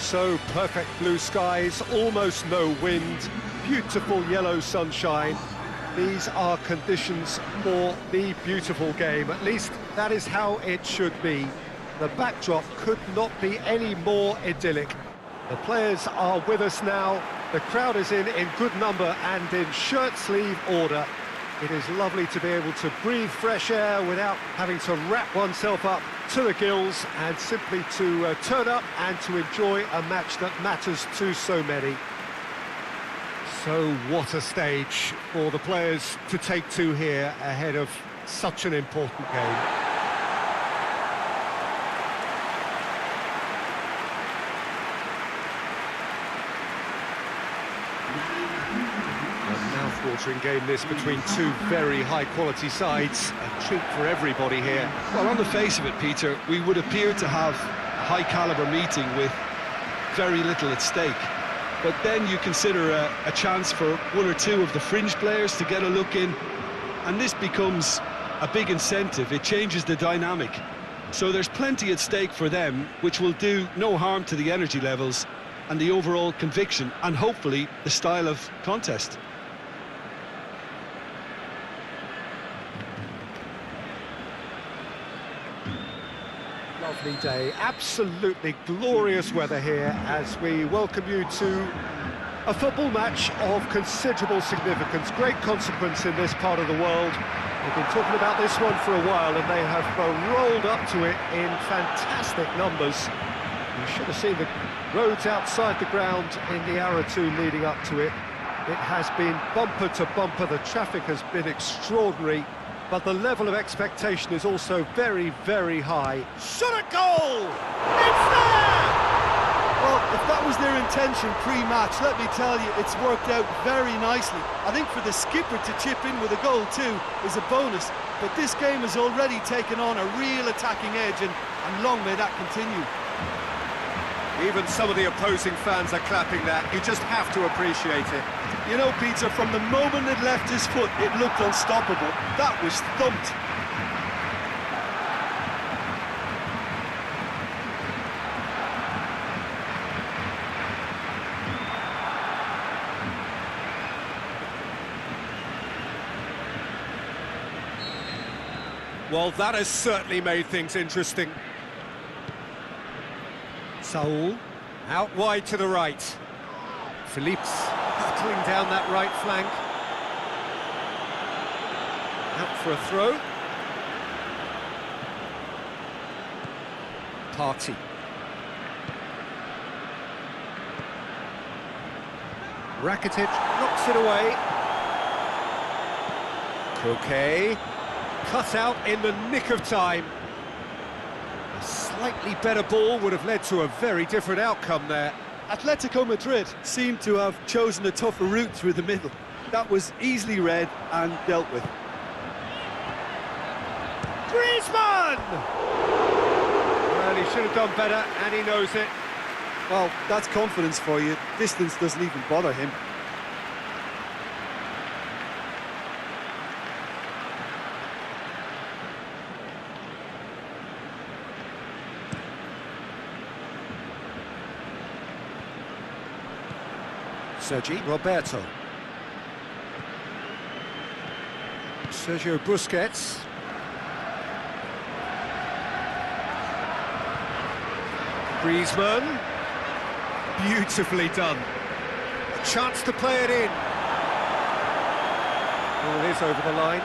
So perfect blue skies, almost no wind, beautiful yellow sunshine. These are conditions for the beautiful game. At least that is how it should be. The backdrop could not be any more idyllic. The players are with us now. The crowd is in good number and in shirt-sleeve order. It is lovely to be able to breathe fresh air without having to wrap oneself up to the gills and simply to turn up and to enjoy a match that matters to so many. So what a stage for the players to take to here ahead of such an important game. A mouth-watering game this between two very high-quality sides. A treat for everybody here. Well, on the face of it, Peter, we would appear to have a high-caliber meeting with very little at stake. But then you consider a chance for one or two of the fringe players to get a look in, and this becomes a big incentive. It changes the dynamic. So there's plenty at stake for them, which will do no harm to the energy levels and the overall conviction, and hopefully the style of contest. Lovely day, absolutely glorious weather here as we welcome you to a football match of considerable significance, great consequence in this part of the world. We've been talking about this one for a while and they have rolled up to it in fantastic numbers. You should have seen the roads outside the ground in the hour or two leading up to it. It has been bumper to bumper, the traffic has been extraordinary. But the level of expectation is also very, very high. Shot a goal! It's there! Well, if that was their intention pre-match, let me tell you, it's worked out very nicely. I think for the skipper to chip in with a goal too is a bonus. But this game has already taken on a real attacking edge, and long may that continue. Even some of the opposing fans are clapping that. You just have to appreciate it. You know, Peter, from the moment it left his foot, it looked unstoppable. That was thumped. Well, that has certainly made things interesting. Saul, out wide to the right. Felix battling down that right flank. Out for a throw. Party. Rakitic knocks it away. Koke, cut out in the nick of time. A slightly better ball would have led to a very different outcome there. Atletico Madrid seemed to have chosen a tougher route through the middle. That was easily read and dealt with. Griezmann! Well, he should have done better, and he knows it. Well, that's confidence for you. Distance doesn't even bother him. Sergi Roberto. Sergio Busquets. Griezmann. Beautifully done. A chance to play it in. Oh, it is over the line.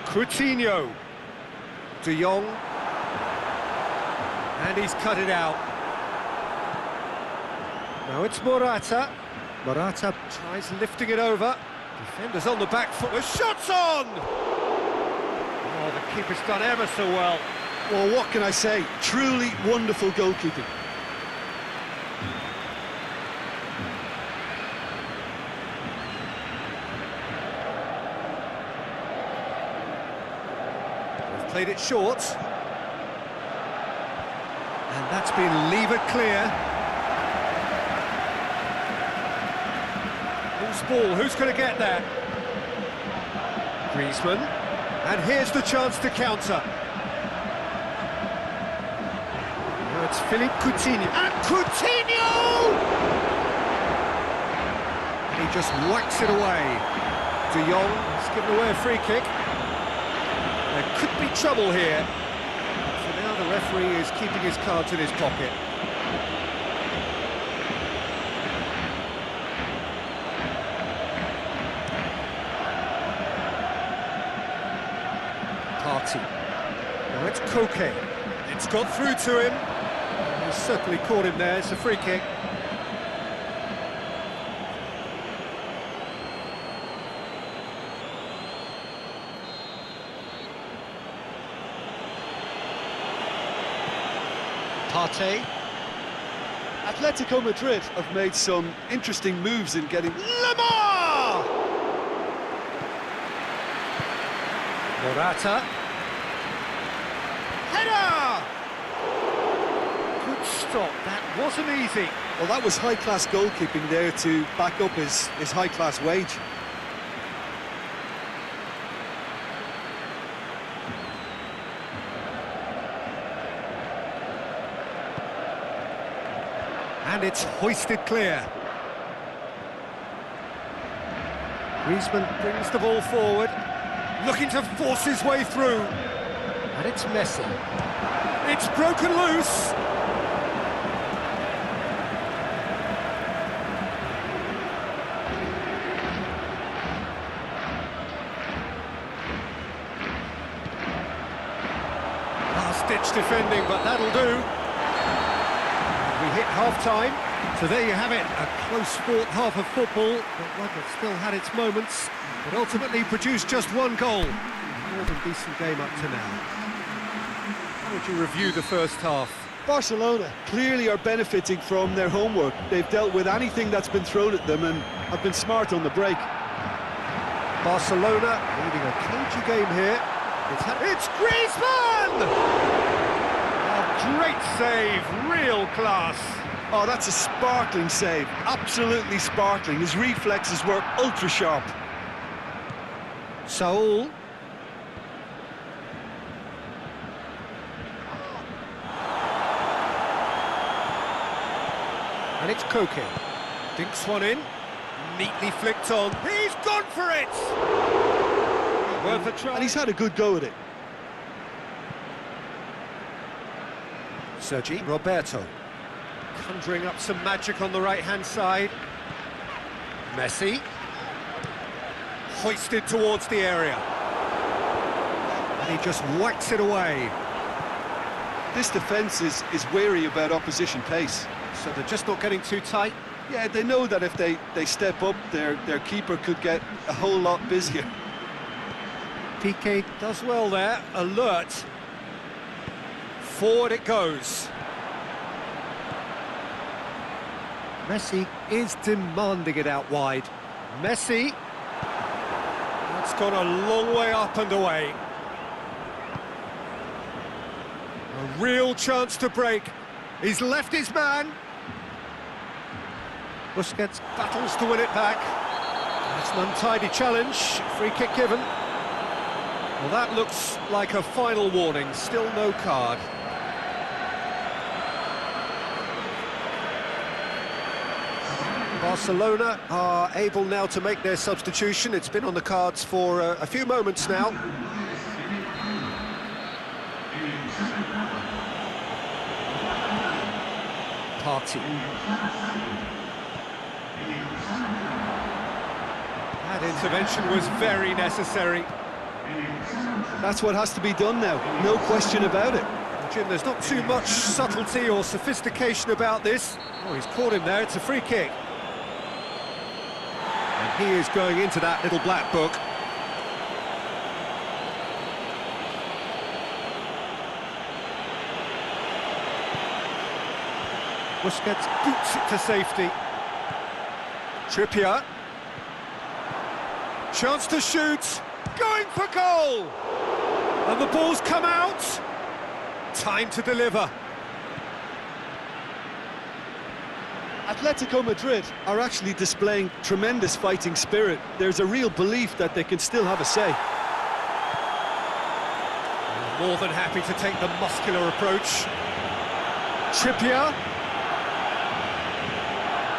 Coutinho. De Jong. And he's cut it out. Now it's Morata. Morata tries lifting it over. Defenders on the back foot. The shot's on! Oh, the keeper's done ever so well. Well, what can I say? Truly wonderful goalkeeping. They've played it short. And that's been levered clear. Who's ball? Who's going to get there? Griezmann. And here's the chance to counter. it's Philippe Coutinho. And Coutinho! And he just whacks it away. De Jong has given away a free kick. There could be trouble here. So now the referee is keeping his cards in his pocket. Party. Now it's Koke. It's got through to him. He's certainly caught him there. It's a free kick. Partey. Atletico Madrid Have made some interesting moves in getting... Lamar! Morata. Header! Good stop, that wasn't easy. Well, that was high-class goalkeeping there to back up his high-class wage. And it's hoisted clear. Griezmann brings the ball forward, looking to force his way through. And it's Messi. It's broken loose. Last-ditch defending, but that'll do. We hit half-time, so there you have it, a close-fought half of football, but one that still had its moments, but ultimately produced just one goal. More than decent game up to now. How would you review the first half? Barcelona clearly are benefiting from their homework. They've dealt with anything that's been thrown at them and have been smart on the break. Barcelona leading a cagey game here. It's Griezmann! Great save, real class. Oh, that's a sparkling save, absolutely sparkling. His reflexes were ultra sharp. Saul. And it's Koke. Dinks one in, neatly flicked on. He's gone for it! Worth a try. And he's had a good go at it. Sergi Roberto, conjuring up some magic on the right-hand side. Messi, hoisted towards the area. And he just whacks it away. This defence is wary about opposition pace. So they're just not getting too tight. Yeah, they know that if they step up, their keeper could get a whole lot busier. Piqué does well there, alert. Forward it goes. Messi is demanding it out wide. Messi. That's gone a long way up and away. A real chance to break. He's left his man. Busquets battles to win it back. That's an untidy challenge. Free kick given. Well, that looks like a final warning. Still no card. Barcelona are able now to make their substitution. It's been on the cards for a few moments now. Party. That intervention was very necessary. That's what has to be done now, no question about it. Jim, there's not too much subtlety or sophistication about this. Oh, he's caught him there, it's a free kick. And he is going into that little black book. Busquets boots it to safety. Trippier. Chance to shoot. Going for goal! And the ball's come out. Time to deliver. Atletico Madrid are actually displaying tremendous fighting spirit. There's a real belief that they can still have a say. More than happy to take the muscular approach. Trippier.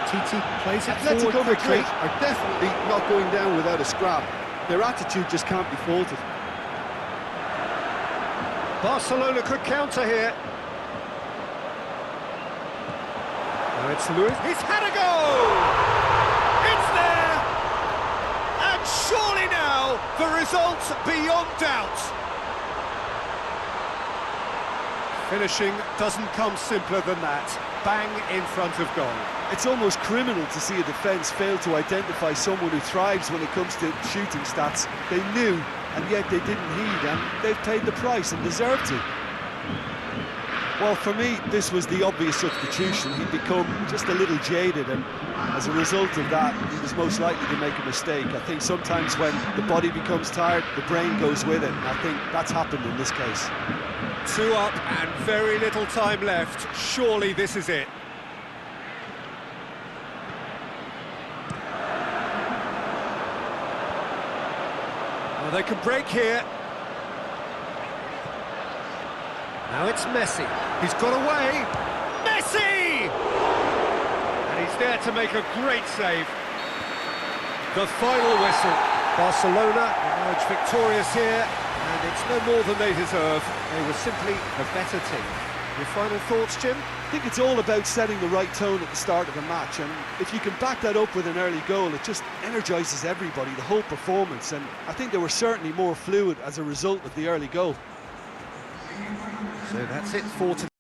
Titi plays it Atletico forward quickly. Madrid are definitely not going down without a scrap. Their attitude just can't be faulted. Barcelona could counter here. Now it's Luis. He's had a goal! It's there! And surely now, the result's beyond doubt. Finishing doesn't come simpler than that. Bang in front of goal. It's almost criminal to see a defence fail to identify someone who thrives when it comes to shooting stats. They knew, and yet they didn't heed, and they've paid the price and deserved to. Well, for me, this was the obvious substitution. He'd become just a little jaded, and as a result of that, he was most likely to make a mistake. I think sometimes when the body becomes tired, the brain goes with it, and I think that's happened in this case. 2 up and very little time left. Surely this is it. Well, they can break here. Now it's Messi. He's got away. Messi! And he's there to make a great save. The final whistle. Barcelona emerge victorious here, and it's no more than they deserve. They were simply a better team. Your final thoughts, Jim? I think it's all about setting the right tone at the start of a match, and if you can back that up with an early goal, it just energises everybody, the whole performance, and I think they were certainly more fluid as a result of the early goal. So that's it for today.